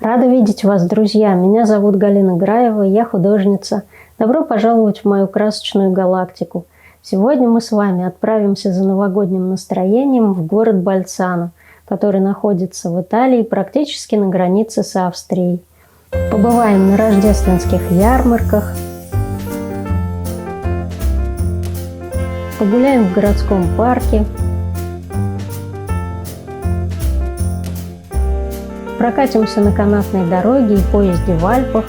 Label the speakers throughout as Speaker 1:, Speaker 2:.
Speaker 1: Рада видеть вас, друзья. Меня зовут Галина Граева, я художница. Добро пожаловать в мою красочную галактику. Сегодня мы с вами отправимся за новогодним настроением в город Больцано, который находится в Италии, практически на границе с Австрией. Побываем на рождественских ярмарках, погуляем в городском парке, прокатимся на канатной дороге и поезде в Альпах,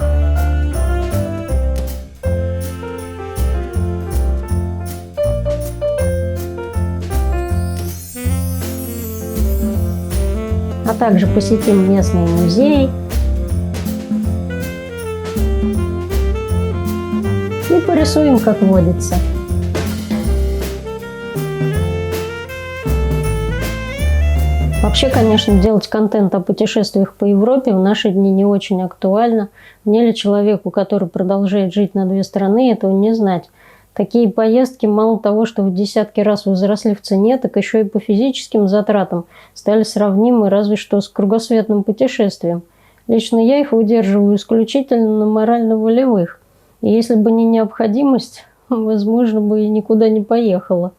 Speaker 1: а также посетим местные музеи и порисуем, как водится. Вообще, конечно, делать контент о путешествиях по Европе в наши дни не очень актуально. Мне ли, человеку, который продолжает жить на две страны, этого не знать. Такие поездки мало того, что в десятки раз возросли в цене, так еще и по физическим затратам стали сравнимы разве что с кругосветным путешествием. Лично я их выдерживаю исключительно на морально-волевых. И если бы не необходимость, возможно, бы и никуда не поехала.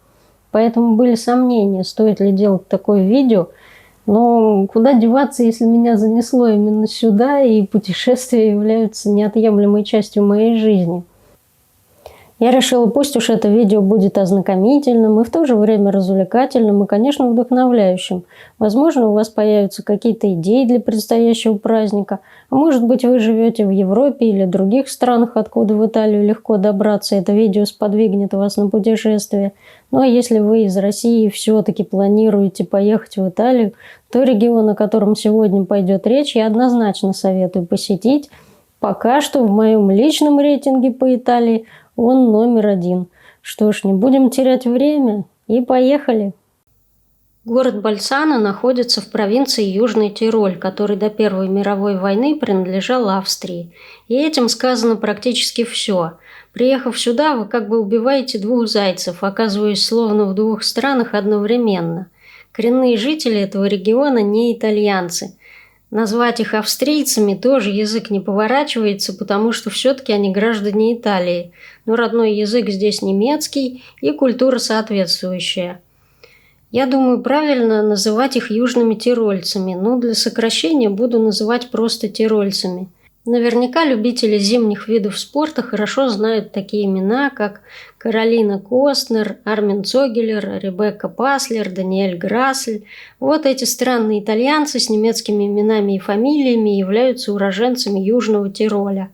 Speaker 1: Поэтому были сомнения, стоит ли делать такое видео. Но куда деваться, если меня занесло именно сюда, и путешествия являются неотъемлемой частью моей жизни. Я решила, пусть уж это видео будет ознакомительным и в то же время развлекательным и, конечно, вдохновляющим. Возможно, у вас появятся какие-то идеи для предстоящего праздника. А может быть, вы живете в Европе или других странах, откуда в Италию легко добраться. Это видео сподвигнет вас на путешествие. Ну а если вы из России все-таки планируете поехать в Италию, то регион, о котором сегодня пойдет речь, я однозначно советую посетить. Пока что в моем личном рейтинге по Италии он номер 1. Что ж, не будем терять время и поехали. Город Больцано находится в провинции Южный Тироль, который до Первой мировой войны принадлежал Австрии. И этим сказано практически все. Приехав сюда, вы как бы убиваете двух зайцев, оказываясь словно в двух странах одновременно. Коренные жители этого региона не итальянцы. Назвать их австрийцами тоже язык не поворачивается, потому что все-таки они граждане Италии. Но родной язык здесь немецкий и культура соответствующая. Я думаю, правильно называть их южными тирольцами, но для сокращения буду называть просто тирольцами. Наверняка любители зимних видов спорта хорошо знают такие имена, как Каролина Костнер, Армин Цогелер, Ребекка Паслер, Даниэль Грассель. Вот эти странные итальянцы с немецкими именами и фамилиями являются уроженцами Южного Тироля.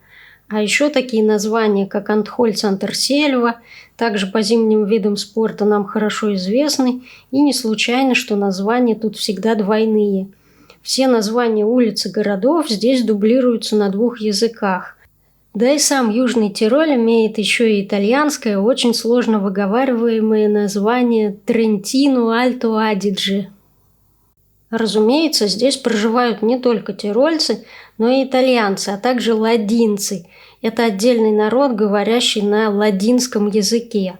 Speaker 1: А еще такие названия, как Антхольц-Антерсельва, также по зимним видам спорта нам хорошо известны, и не случайно, что названия тут всегда двойные. Все названия улиц и городов здесь дублируются на двух языках. Да и сам Южный Тироль имеет еще и итальянское, очень сложно выговариваемое название Трентино-Альто-Адидже. Разумеется, здесь проживают не только тирольцы, но и итальянцы, а также ладинцы. Это отдельный народ, говорящий на ладинском языке.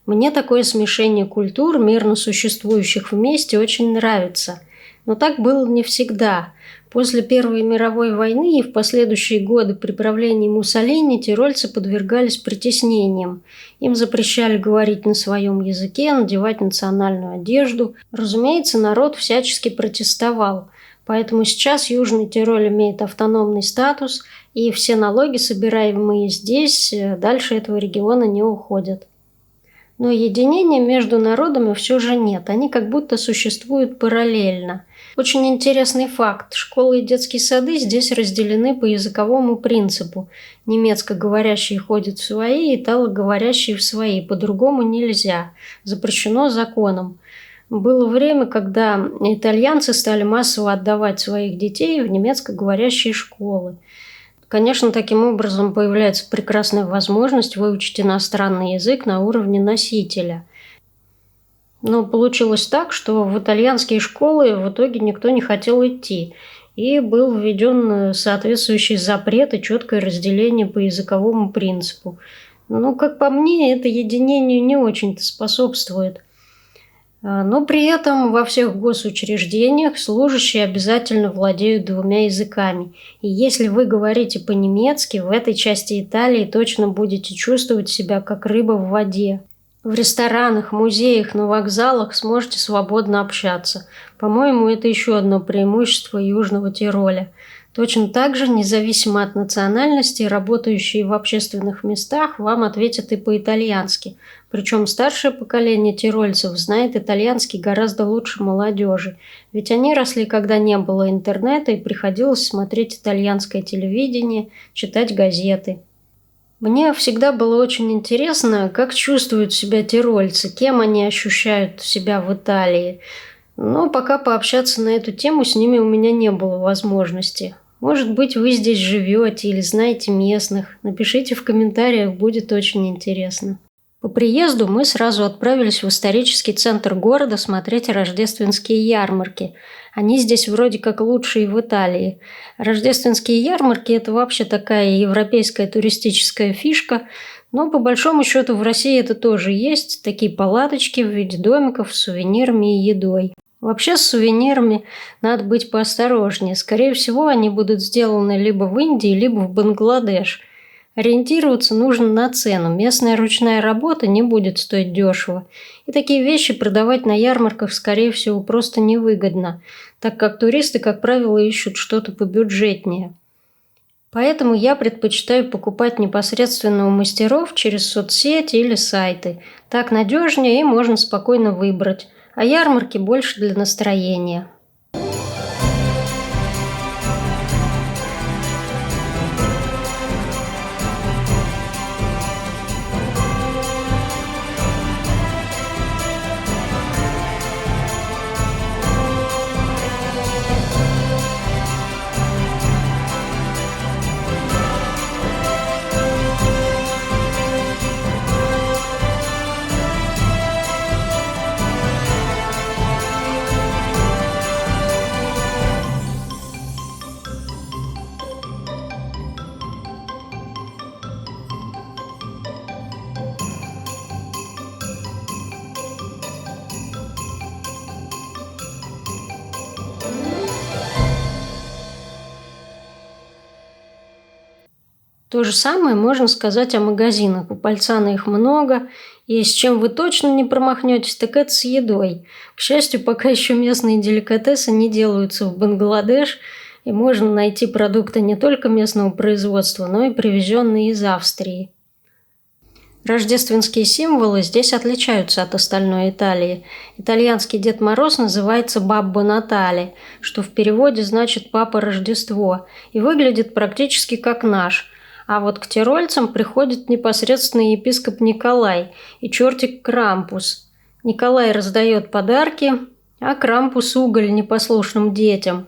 Speaker 1: Мне такое смешение культур, мирно существующих вместе, очень нравится. Но так было не всегда. После Первой мировой войны и в последующие годы при правлении Муссолини тирольцы подвергались притеснениям. Им запрещали говорить на своем языке, надевать национальную одежду. Разумеется, народ всячески протестовал. Поэтому сейчас Южный Тироль имеет автономный статус, и все налоги, собираемые здесь, дальше этого региона не уходят. Но единения между народами все же нет, они как будто существуют параллельно. Очень интересный факт. Школы и детские сады здесь разделены по языковому принципу. Немецкоговорящие ходят в свои, италоговорящие в свои. По-другому нельзя. Запрещено законом. Было время, когда итальянцы стали массово отдавать своих детей в немецкоговорящие школы. Конечно, таким образом появляется прекрасная возможность выучить иностранный язык на уровне носителя. Но получилось так, что в итальянские школы в итоге никто не хотел идти. И был введен соответствующий запрет и четкое разделение по языковому принципу. Но, как по мне, это единению не очень-то способствует. Но при этом во всех госучреждениях служащие обязательно владеют 2 языками. И если вы говорите по-немецки, в этой части Италии точно будете чувствовать себя как рыба в воде. В ресторанах, музеях, на вокзалах сможете свободно общаться. По-моему, это еще одно преимущество Южного Тироля. Точно так же, независимо от национальности, работающие в общественных местах вам ответят и по-итальянски. Причем старшее поколение тирольцев знает итальянский гораздо лучше молодежи. Ведь они росли, когда не было интернета, и приходилось смотреть итальянское телевидение, читать газеты. Мне всегда было очень интересно, как чувствуют себя тирольцы, кем они ощущают себя в Италии. Но пока пообщаться на эту тему с ними у меня не было возможности. Может быть, вы здесь живете или знаете местных. Напишите в комментариях, будет очень интересно. По приезду мы сразу отправились в исторический центр города смотреть рождественские ярмарки. Они здесь вроде как лучшие в Италии. Рождественские ярмарки – это вообще такая европейская туристическая фишка, но по большому счету в России это тоже есть. Такие палаточки в виде домиков с сувенирами и едой. Вообще с сувенирами надо быть поосторожнее. Скорее всего, они будут сделаны либо в Индии, либо в Бангладеш. Ориентироваться нужно на цену. Местная ручная работа не будет стоить дешево. И такие вещи продавать на ярмарках, скорее всего, просто невыгодно, так как туристы, как правило, ищут что-то побюджетнее. Поэтому я предпочитаю покупать непосредственно у мастеров через соцсети или сайты. Так надежнее и можно спокойно выбрать. А ярмарки больше для настроения. То же самое можно сказать о магазинах. У Пальцана их много, и с чем вы точно не промахнетесь, так это с едой. К счастью, пока еще местные деликатесы не делаются в Бангладеш, и можно найти продукты не только местного производства, но и привезенные из Австрии. Рождественские символы здесь отличаются от остальной Италии. Итальянский Дед Мороз называется Баббо Натале, что в переводе значит «Папа Рождество», и выглядит практически как наш. А вот к тирольцам приходит непосредственно епископ Николай и чертик Крампус. Николай раздает подарки, а Крампус – уголь непослушным детям.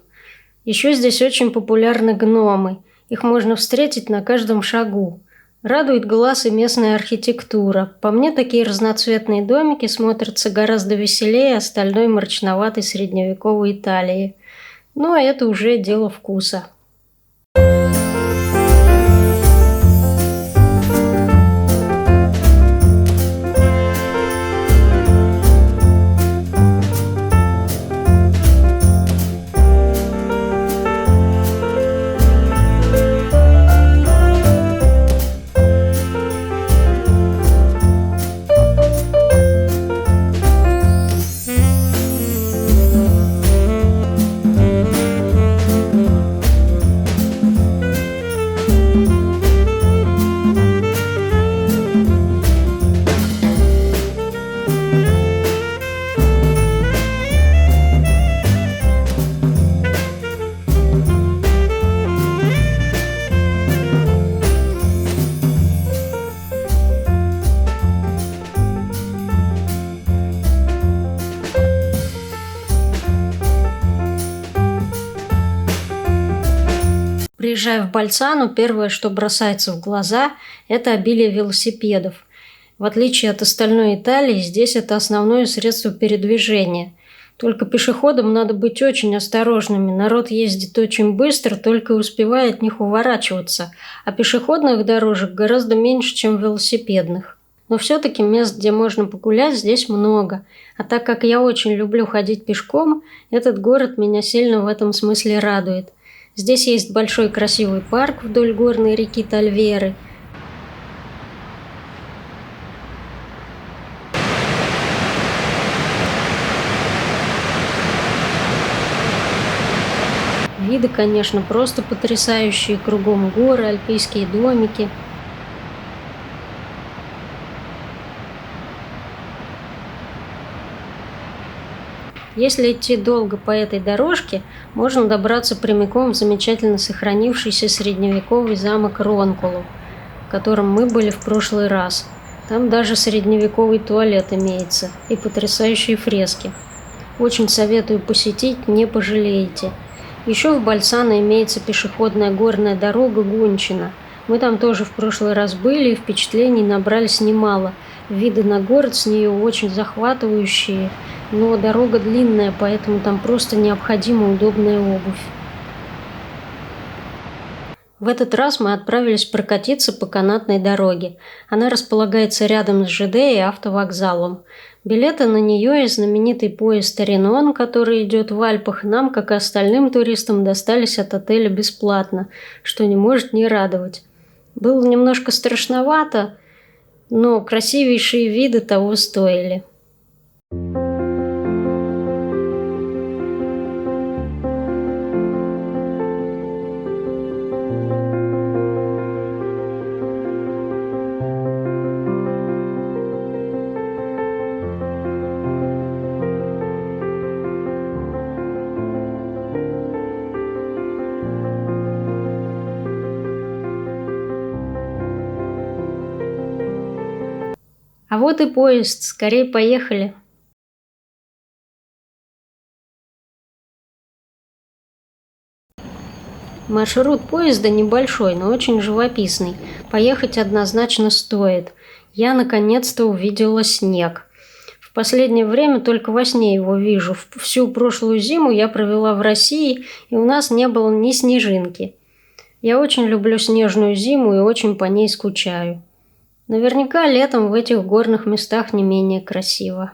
Speaker 1: Еще здесь очень популярны гномы. Их можно встретить на каждом шагу. Радует глаз и местная архитектура. По мне, такие разноцветные домики смотрятся гораздо веселее остальной мрачноватой средневековой Италии. Но это уже дело вкуса. Приезжая в Больцану, первое, что бросается в глаза, это обилие велосипедов. В отличие от остальной Италии, здесь это основное средство передвижения. Только пешеходам надо быть очень осторожными. Народ ездит очень быстро, только успевая от них уворачиваться, а пешеходных дорожек гораздо меньше, чем велосипедных. Но все-таки мест, где можно погулять, здесь много. А так как я очень люблю ходить пешком, этот город меня сильно в этом смысле радует. Здесь есть большой красивый парк вдоль горной реки Тальверы. Виды, конечно, просто потрясающие. Кругом горы, альпийские домики. Если идти долго по этой дорожке, можно добраться прямиком в замечательно сохранившийся средневековый замок Ронкулу, в котором мы были в прошлый раз. Там даже средневековый туалет имеется и потрясающие фрески. Очень советую посетить, не пожалеете. Еще в Бальсано имеется пешеходная горная дорога Гунчина. Мы там тоже в прошлый раз были и впечатлений набрались немало. Виды на город с нее очень захватывающие, но дорога длинная, поэтому там просто необходима удобная обувь. В этот раз мы отправились прокатиться по канатной дороге. Она располагается рядом с ЖД и автовокзалом. Билеты на нее и знаменитый поезд Ренон, который идет в Альпах, нам, как и остальным туристам, достались от отеля бесплатно, что не может не радовать. Было немножко страшновато, но красивейшие виды того стоили. А вот и поезд, скорее поехали. Маршрут поезда небольшой, но очень живописный. Поехать однозначно стоит. Я наконец-то увидела снег. В последнее время только во сне его вижу. Всю прошлую зиму я провела в России, и у нас не было ни снежинки. Я очень люблю снежную зиму и очень по ней скучаю. Наверняка летом в этих горных местах не менее красиво.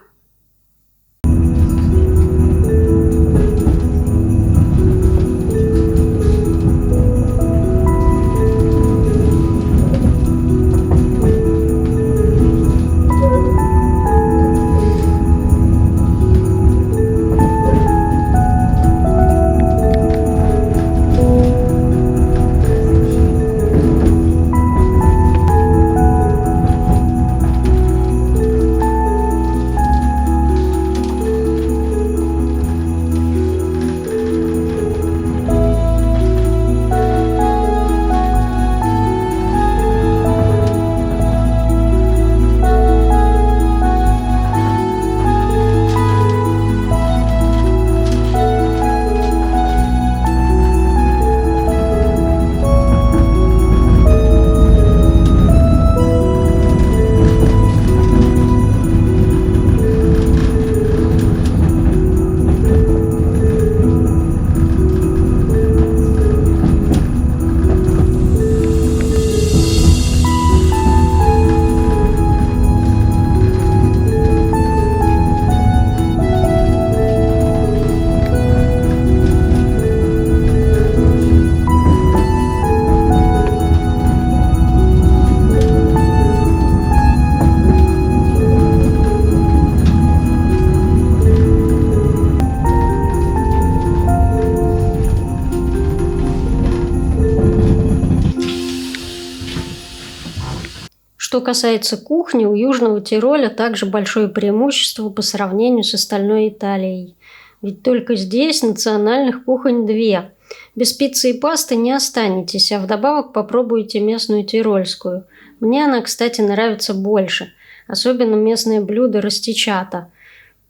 Speaker 1: Что касается кухни, у Южного Тироля также большое преимущество по сравнению с остальной Италией. Ведь только здесь национальных кухонь две. Без пиццы и пасты не останетесь, а вдобавок попробуйте местную тирольскую. Мне она, кстати, нравится больше. Особенно местное блюдо растичата.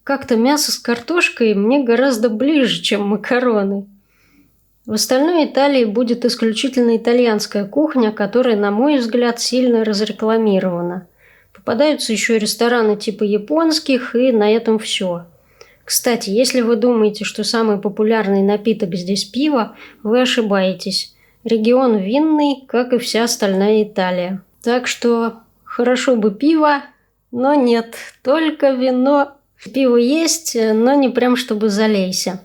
Speaker 1: Как-то мясо с картошкой мне гораздо ближе, чем макароны. В остальной Италии будет исключительно итальянская кухня, которая, на мой взгляд, сильно разрекламирована. Попадаются еще рестораны типа японских, и на этом все. Кстати, если вы думаете, что самый популярный напиток здесь пиво, вы ошибаетесь. Регион винный, как и вся остальная Италия. Так что хорошо бы пиво, Но нет, только вино. Пиво есть, но не прям чтобы залейся.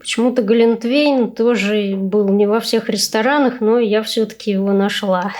Speaker 1: Почему-то глинтвейн тоже был не во всех ресторанах, но я все-таки его нашла.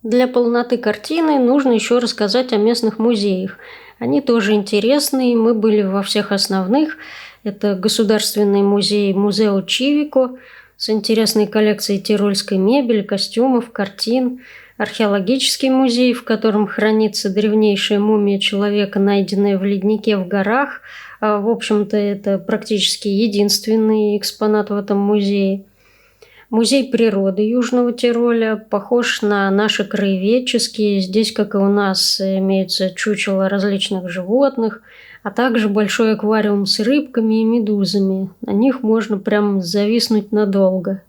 Speaker 1: Для полноты картины нужно еще рассказать о местных музеях. Они тоже интересные, мы были во всех основных. Это Государственный музей Музео Чивико с интересной коллекцией тирольской мебели, костюмов, картин. Археологический музей, в котором хранится древнейшая мумия человека, найденная в леднике в горах. В общем-то, это практически единственный экспонат в этом музее. Музей природы Южного Тироля похож на наши краеведческие. Здесь, как и у нас, имеются чучела различных животных, а также большой аквариум с рыбками и медузами. На них можно прям зависнуть надолго.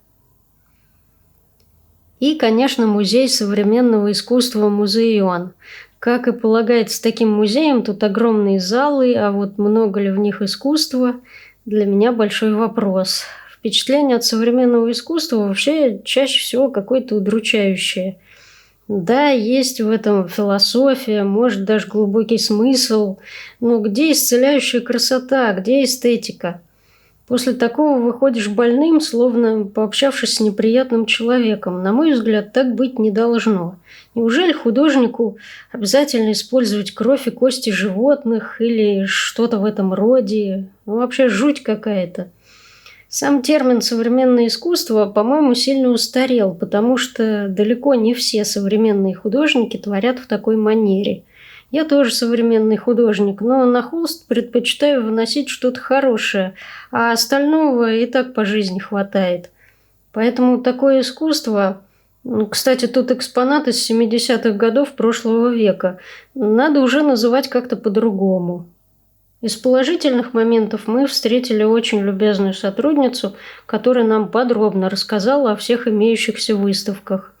Speaker 1: И, конечно, музей современного искусства Музеон. Как и полагается таким музеям, тут огромные залы, а вот много ли в них искусства, для меня большой вопрос. Впечатление от современного искусства вообще чаще всего какое-то удручающее. Да, есть в этом философия, может даже глубокий смысл, но где исцеляющая красота, где эстетика? После такого выходишь больным, словно пообщавшись с неприятным человеком. На мой взгляд, так быть не должно. Неужели художнику обязательно использовать кровь и кости животных или что-то в этом роде? Вообще жуть какая-то. Сам термин «современное искусство», по-моему, сильно устарел, потому что далеко не все современные художники творят в такой манере. Я тоже современный художник, но на холст предпочитаю выносить что-то хорошее, а остального и так по жизни хватает. Поэтому такое искусство... Кстати, тут экспонат из 70-х годов прошлого века. Надо уже называть как-то по-другому. Из положительных моментов мы встретили очень любезную сотрудницу, которая нам подробно рассказала о всех имеющихся выставках.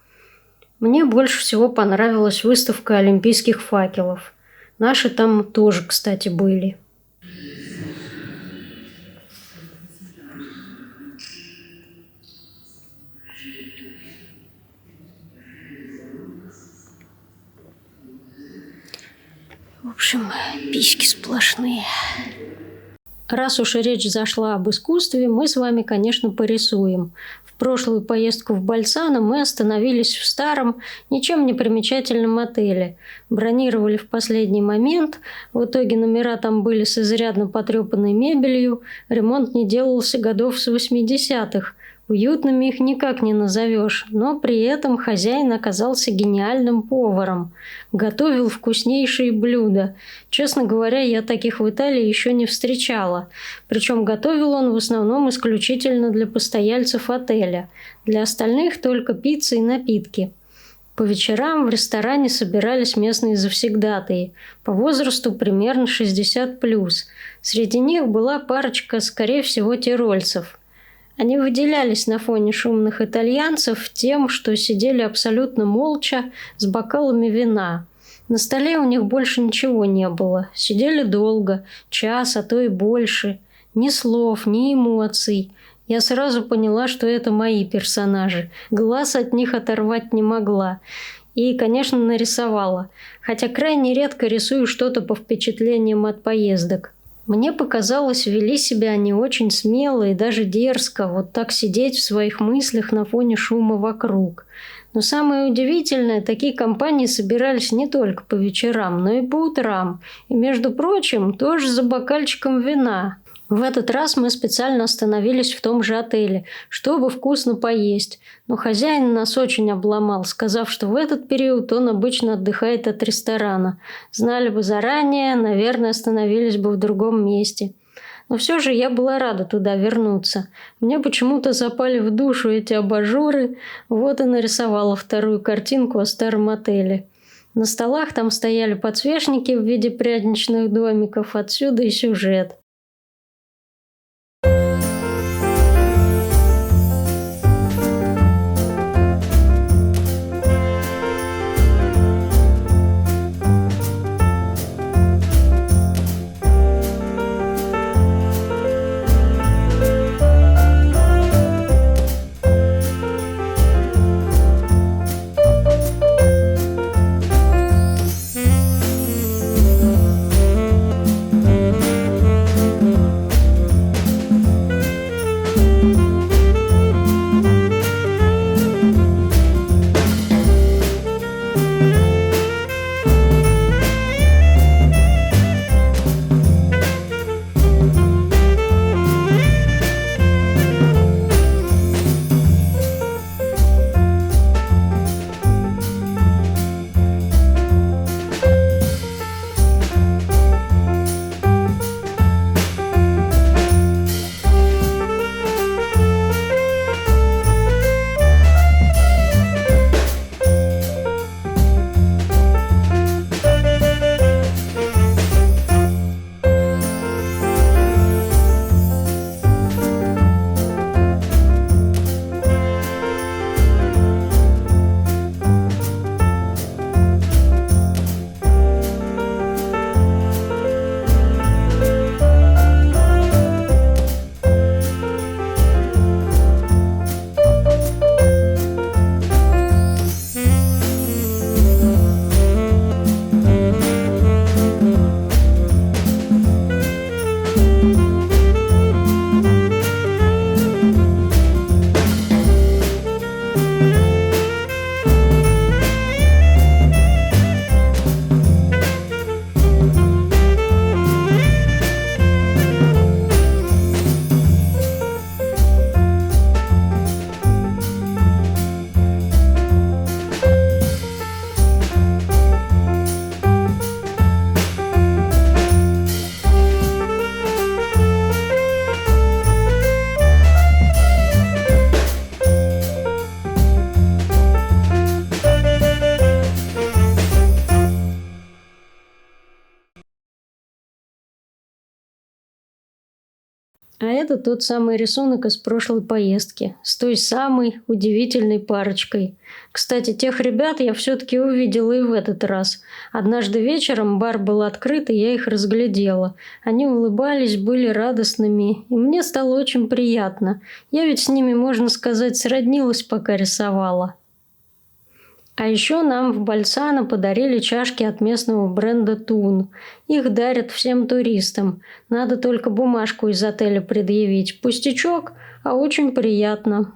Speaker 1: Мне больше всего понравилась выставка олимпийских факелов. Наши там тоже, кстати, были. В общем, письки сплошные. Раз уж речь зашла об искусстве, мы с вами, конечно, порисуем. В прошлую поездку в Больцано мы остановились в старом, ничем не примечательном отеле. Бронировали в последний момент. В итоге номера там были с изрядно потрепанной мебелью. Ремонт не делался годов с 80-х. Уютными их никак не назовешь, но при этом хозяин оказался гениальным поваром. Готовил вкуснейшие блюда. Честно говоря, я таких в Италии еще не встречала. Причем готовил он в основном исключительно для постояльцев отеля. Для остальных только пицца и напитки. По вечерам в ресторане собирались местные завсегдатаи. По возрасту примерно 60+. Среди них была парочка, скорее всего, тирольцев. Они выделялись на фоне шумных итальянцев тем, что сидели абсолютно молча с бокалами вина. На столе у них больше ничего не было. Сидели долго, час, а то и больше. Ни слов, ни эмоций. Я сразу поняла, что это мои персонажи. Глаз от них оторвать не могла. И, конечно, нарисовала. Хотя крайне редко рисую что-то по впечатлениям от поездок. Мне показалось, вели себя они очень смело и даже дерзко, вот так сидеть в своих мыслях на фоне шума вокруг. Но самое удивительное, такие компании собирались не только по вечерам, но и по утрам. И, между прочим, тоже за бокальчиком вина. В этот раз мы специально остановились в том же отеле, чтобы вкусно поесть. Но хозяин нас очень обломал, сказав, что в этот период он обычно отдыхает от ресторана. Знали бы заранее, наверное, остановились бы в другом месте. Но все же я была рада туда вернуться. Мне почему-то запали в душу эти абажуры, вот и нарисовала вторую картинку о старом отеле. На столах там стояли подсвечники в виде пряничных домиков, отсюда и сюжет. А это тот самый рисунок из прошлой поездки с той самой удивительной парочкой. Кстати, тех ребят я все-таки увидела и в этот раз. Однажды вечером бар был открыт, и я их разглядела. Они улыбались, были радостными, и мне стало очень приятно. Я ведь с ними, можно сказать, сроднилась, пока рисовала. А еще нам в Бальсано подарили чашки от местного бренда «Тун». Их дарят всем туристам. Надо только бумажку из отеля предъявить. Пустячок, а очень приятно.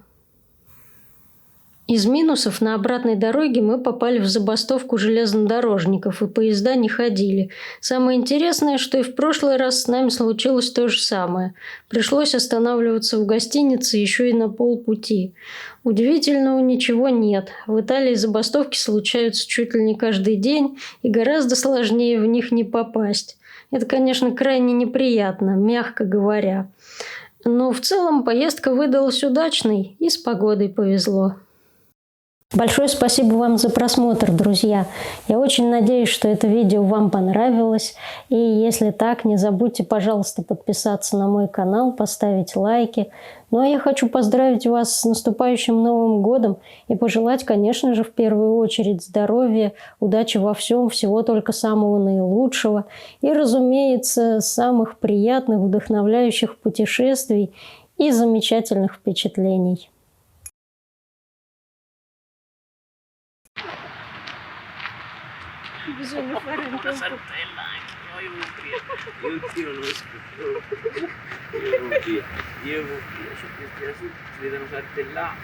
Speaker 1: Из минусов на обратной дороге мы попали в забастовку железнодорожников, и поезда не ходили. Самое интересное, что и в прошлый раз с нами случилось то же самое. Пришлось останавливаться в гостинице еще и на полпути. Удивительного ничего нет. В Италии забастовки случаются чуть ли не каждый день, и гораздо сложнее в них не попасть. Это, конечно, крайне неприятно, мягко говоря. Но в целом поездка выдалась удачной, и с погодой повезло. Большое спасибо вам за просмотр, друзья. Я очень надеюсь, что это видео вам понравилось. И если так, не забудьте, пожалуйста, подписаться на мой канал, поставить лайки. Ну а я хочу поздравить вас с наступающим Новым годом и пожелать, конечно же, в первую очередь здоровья, удачи во всем, всего только самого наилучшего. И, разумеется, самых приятных, вдохновляющих путешествий и замечательных впечатлений.
Speaker 2: Bisogna fare anche una sartella anche, no, io tiro lo scrivo, io non via, ci vedono sartellare.